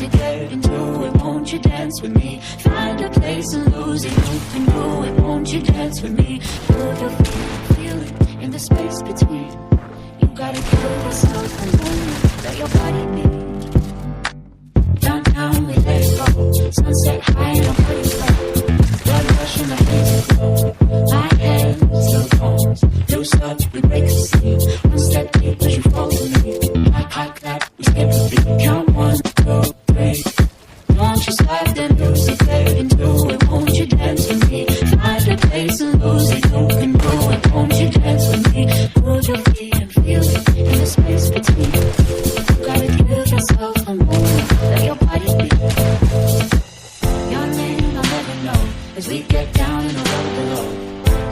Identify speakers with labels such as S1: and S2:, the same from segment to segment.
S1: music, get into it, won't you dance with me? Find a place and lose it, you can do it, won't you dance with me? Move your feet, feel it in the space between. You gotta give yourself a moment, let your body be. Downtown we let it go, sunset high and I'm pretty slow. Blood rush in the face glow, my hands, your bones. Loose up, we break the scene. One step deep as you follow me. Hot clap, we skip a beat. Count 1, 2, 3. Won't you slide the music, get into it, won't you dance with me? Find a place and lose it, you can do it, won't you dance with me? Move your feet and feel it in the space between. You gotta give yourself a moment, let your body be. Your name I'll never know, as we get down in the road below.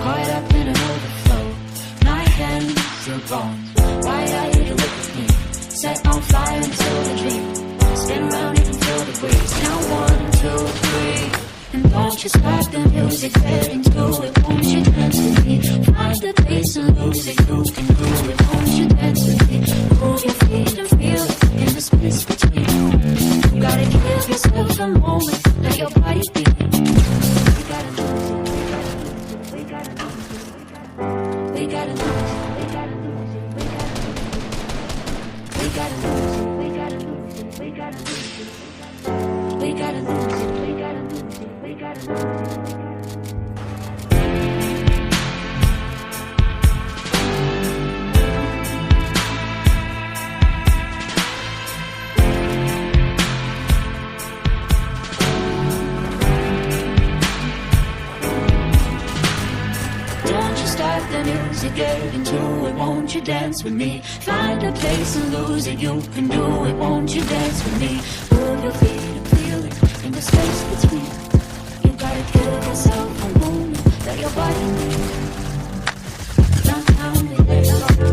S1: Caught up in an overflow, my hands, your bones. Why are you look at me? Set on fire until the dream. Spin around and feel the breeze. Count 1, 2, 3. And don't you stop the music, get into it, won't you dance with me? Find the place and lose it, you can do it, won't you dance with me? Move your feet and feel it in the space between. You gotta give yourself a moment, let your body be. We gotta lose it, we gotta lose it, we gotta lose it, we gotta lose it, we gotta lose it, we gotta lose it, we gotta lose it, we gotta lose it, we gotta lose it, we gotta lose it, we gotta lose it. The music, get into it, won't you dance with me? Find a place and lose it, you can do it, won't you dance with me? Move your feet and feel it in the space between. You gotta give yourself a moment, let your body move. Downtown we let it go.